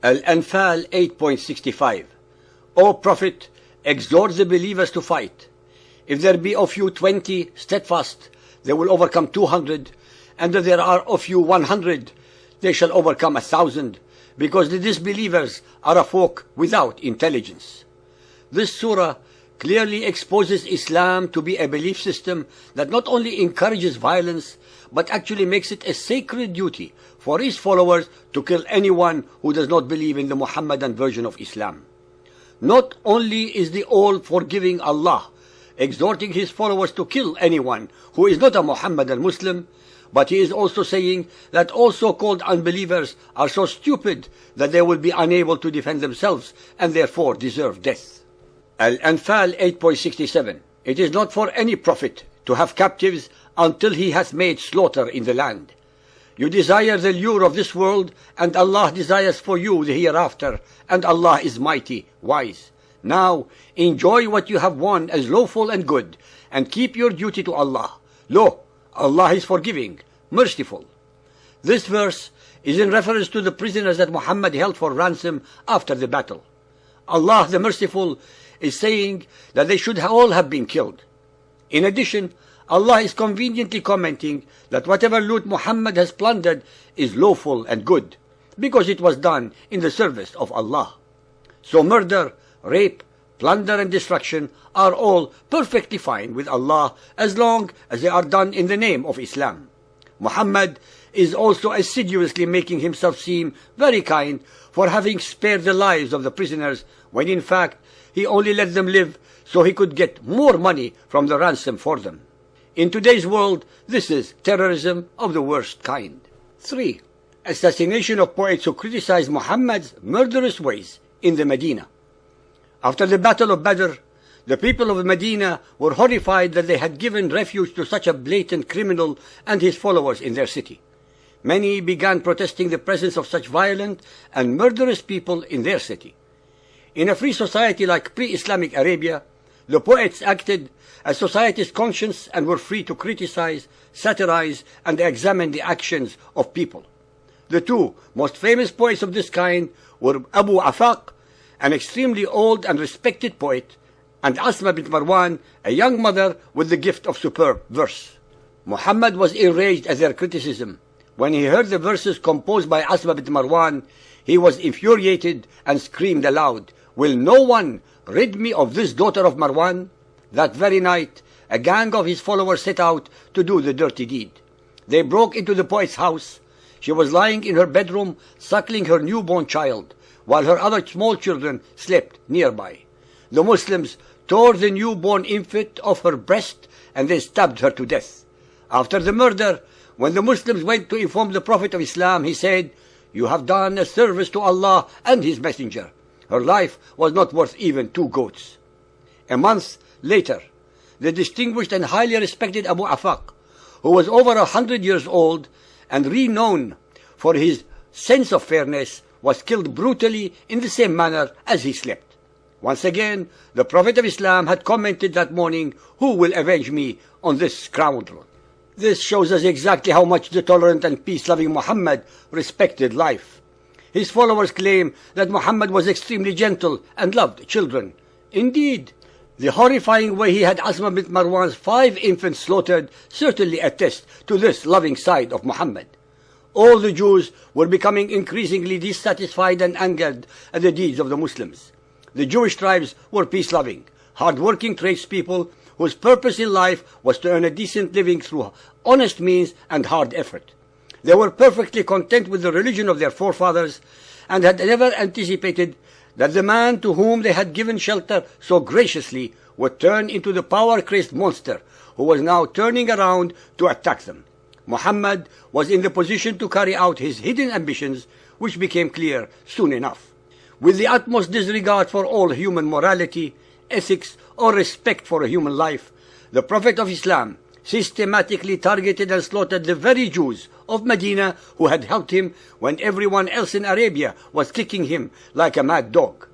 Al-Anfal 8.65. O Prophet, exhort the believers to fight. If there be of you 20 steadfast, they will overcome 200, and if there are of you 100, they shall overcome 1,000, because the disbelievers are a folk without intelligence. This surah clearly exposes Islam to be a belief system that not only encourages violence, but actually makes it a sacred duty for its followers to kill anyone who does not believe in the Muhammadan version of Islam. Not only is the all-forgiving Allah exhorting his followers to kill anyone who is not a Muhammadan Muslim, but he is also saying that all so-called unbelievers are so stupid that they will be unable to defend themselves and therefore deserve death. Al-Anfal 8.67. It is not for any prophet to have captives until he hath made slaughter in the land. You desire the lure of this world, and Allah desires for you the hereafter, and Allah is mighty, wise. Now, enjoy what you have won as lawful and good, and keep your duty to Allah. Lo, Allah is forgiving, merciful. This verse is in reference to the prisoners that Muhammad held for ransom after the battle. Allah the Merciful is saying that they should all have been killed. In addition, Allah is conveniently commenting that whatever loot Muhammad has plundered is lawful and good, because it was done in the service of Allah. So murder, rape, plunder and destruction are all perfectly fine with Allah as long as they are done in the name of Islam. Muhammad is also assiduously making himself seem very kind for having spared the lives of the prisoners, when in fact he only let them live so he could get more money from the ransom for them. In today's world, this is terrorism of the worst kind. 3. Assassination of poets who criticize Muhammad's murderous ways in the Medina. After the Battle of Badr, the people of Medina were horrified that they had given refuge to such a blatant criminal and his followers in their city. Many began protesting the presence of such violent and murderous people in their city. In a free society like pre-Islamic Arabia, the poets acted as society's conscience and were free to criticize, satirize, and examine the actions of people. The two most famous poets of this kind were Abu Afaq, an extremely old and respected poet, and Asma bint Marwan, a young mother with the gift of superb verse. Muhammad was enraged at their criticism. When he heard the verses composed by Asma bint Marwan, he was infuriated and screamed aloud, "Will no one rid me of this daughter of Marwan?" That very night, a gang of his followers set out to do the dirty deed. They broke into the poet's house. She was lying in her bedroom, suckling her newborn child, while her other small children slept nearby. The Muslims tore the newborn infant off her breast and then stabbed her to death. After the murder, when the Muslims went to inform the Prophet of Islam, he said, "You have done a service to Allah and His Messenger. Her life was not worth even 2 goats." A month later, the distinguished and highly respected Abu Afaq, who was over 100 years old and renowned for his sense of fairness, was killed brutally in the same manner as he slept. Once again, the Prophet of Islam had commented that morning, "Who will avenge me on this scoundrel?" This shows us exactly how much the tolerant and peace-loving Muhammad respected life. His followers claim that Muhammad was extremely gentle and loved children. Indeed, the horrifying way he had Asma bint Marwan's 5 infants slaughtered certainly attests to this loving side of Muhammad. All the Jews were becoming increasingly dissatisfied and angered at the deeds of the Muslims. The Jewish tribes were peace-loving, hard-working tradespeople whose purpose in life was to earn a decent living through honest means and hard effort. They were perfectly content with the religion of their forefathers and had never anticipated that the man to whom they had given shelter so graciously would turn into the power-crazed monster who was now turning around to attack them. Muhammad was in the position to carry out his hidden ambitions, which became clear soon enough. With the utmost disregard for all human morality, ethics, or respect for a human life, the Prophet of Islam systematically targeted and slaughtered the very Jews of Medina who had helped him when everyone else in Arabia was kicking him like a mad dog.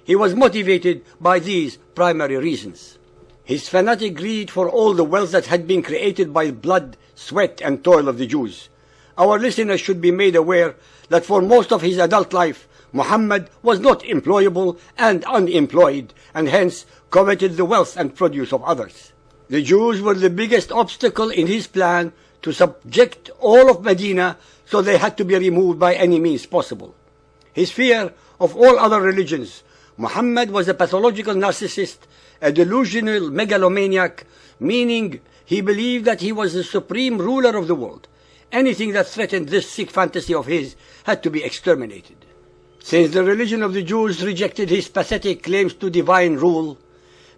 He was motivated by these primary reasons: his fanatic greed for all the wealth that had been created by blood, sweat, and toil of the Jews. Our listeners should be made aware that for most of his adult life, Muhammad was not employable and unemployed, and hence coveted the wealth and produce of others. The Jews were the biggest obstacle in his plan to subject all of Medina, so they had to be removed by any means possible. His fear of all other religions. Muhammad was a pathological narcissist, a delusional megalomaniac, meaning he believed that he was the supreme ruler of the world. Anything that threatened this sick fantasy of his had to be exterminated. Since the religion of the Jews rejected his pathetic claims to divine rule,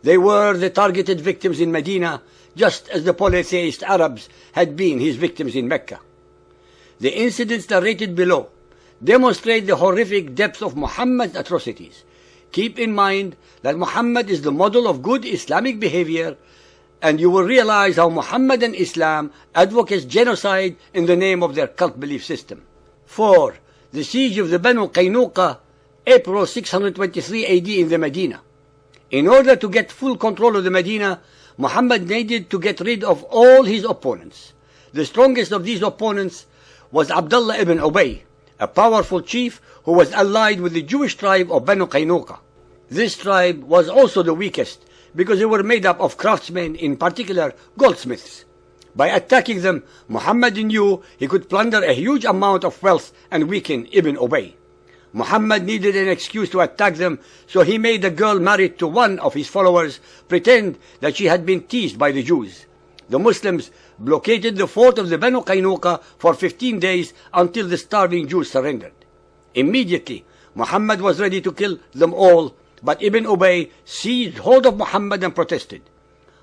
they were the targeted victims in Medina, just as the polytheist Arabs had been his victims in Mecca. The incidents narrated below demonstrate the horrific depth of Muhammad's atrocities. Keep in mind that Muhammad is the model of good Islamic behavior, and you will realize how Muhammad and Islam advocates genocide in the name of their cult belief system. 4. The siege of the Banu Qaynuqa, April 623 AD in the Medina. In order to get full control of the Medina, Muhammad needed to get rid of all his opponents. The strongest of these opponents was Abdullah ibn Ubay, a powerful chief who was allied with the Jewish tribe of Banu Qaynuqa. This tribe was also the weakest because they were made up of craftsmen, in particular goldsmiths. By attacking them, Muhammad knew he could plunder a huge amount of wealth and weaken Ibn Ubay. Muhammad needed an excuse to attack them, so he made a girl married to one of his followers pretend that she had been teased by the Jews. The Muslims blockaded the fort of the Banu Qaynuqa for 15 days until the starving Jews surrendered. Immediately, Muhammad was ready to kill them all, but Ibn Ubay seized hold of Muhammad and protested.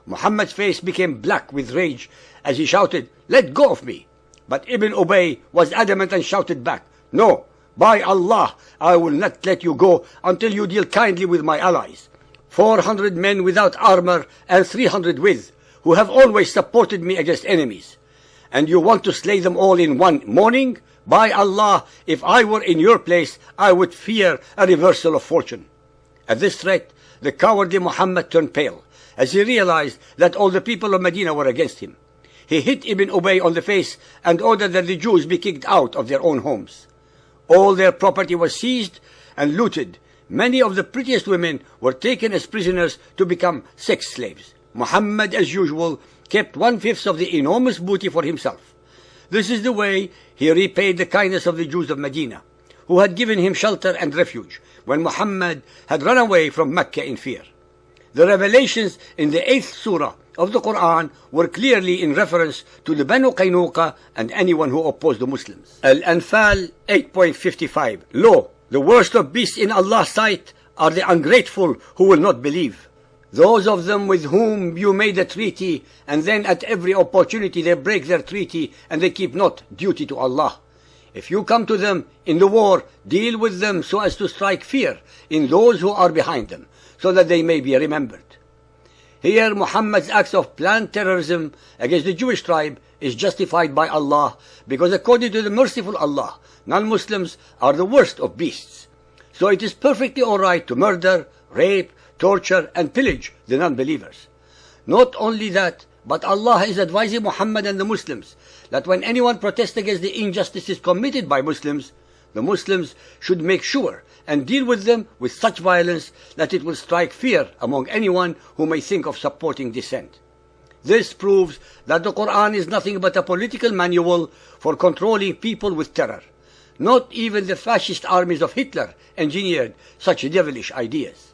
Muhammad's face became black with rage as he shouted, "Let go of me!" But Ibn Ubay was adamant and shouted back, "No, by Allah, I will not let you go until you deal kindly with my allies. 400 men without armor and 300 with, who have always supported me against enemies. And you want to slay them all in one morning? By Allah, if I were in your place, I would fear a reversal of fortune." At this threat, the cowardly Muhammad turned pale, as he realized that all the people of Medina were against him. He hit Ibn Ubay on the face and ordered that the Jews be kicked out of their own homes. All their property was seized and looted. Many of the prettiest women were taken as prisoners to become sex slaves. Muhammad, as usual, kept 1/5 of the enormous booty for himself. This is the way he repaid the kindness of the Jews of Medina, who had given him shelter and refuge when Muhammad had run away from Mecca in fear. The revelations in the 8th surah of the Quran were clearly in reference to the Banu Qaynuqa and anyone who opposed the Muslims. Al-Anfal 8.55. Lo, the worst of beasts in Allah's sight are the ungrateful who will not believe. Those of them with whom you made a treaty, and then at every opportunity they break their treaty and they keep not duty to Allah. If you come to them in the war, deal with them so as to strike fear in those who are behind them, so that they may be remembered. Here, Muhammad's acts of planned terrorism against the Jewish tribe is justified by Allah, because according to the merciful Allah, non-Muslims are the worst of beasts. So it is perfectly alright to murder, rape, torture, and pillage the non-believers. Not only that, but Allah is advising Muhammad and the Muslims that when anyone protests against the injustices committed by Muslims, the Muslims should make sure and deal with them with such violence that it will strike fear among anyone who may think of supporting dissent. This proves that the Quran is nothing but a political manual for controlling people with terror. Not even the fascist armies of Hitler engineered such devilish ideas.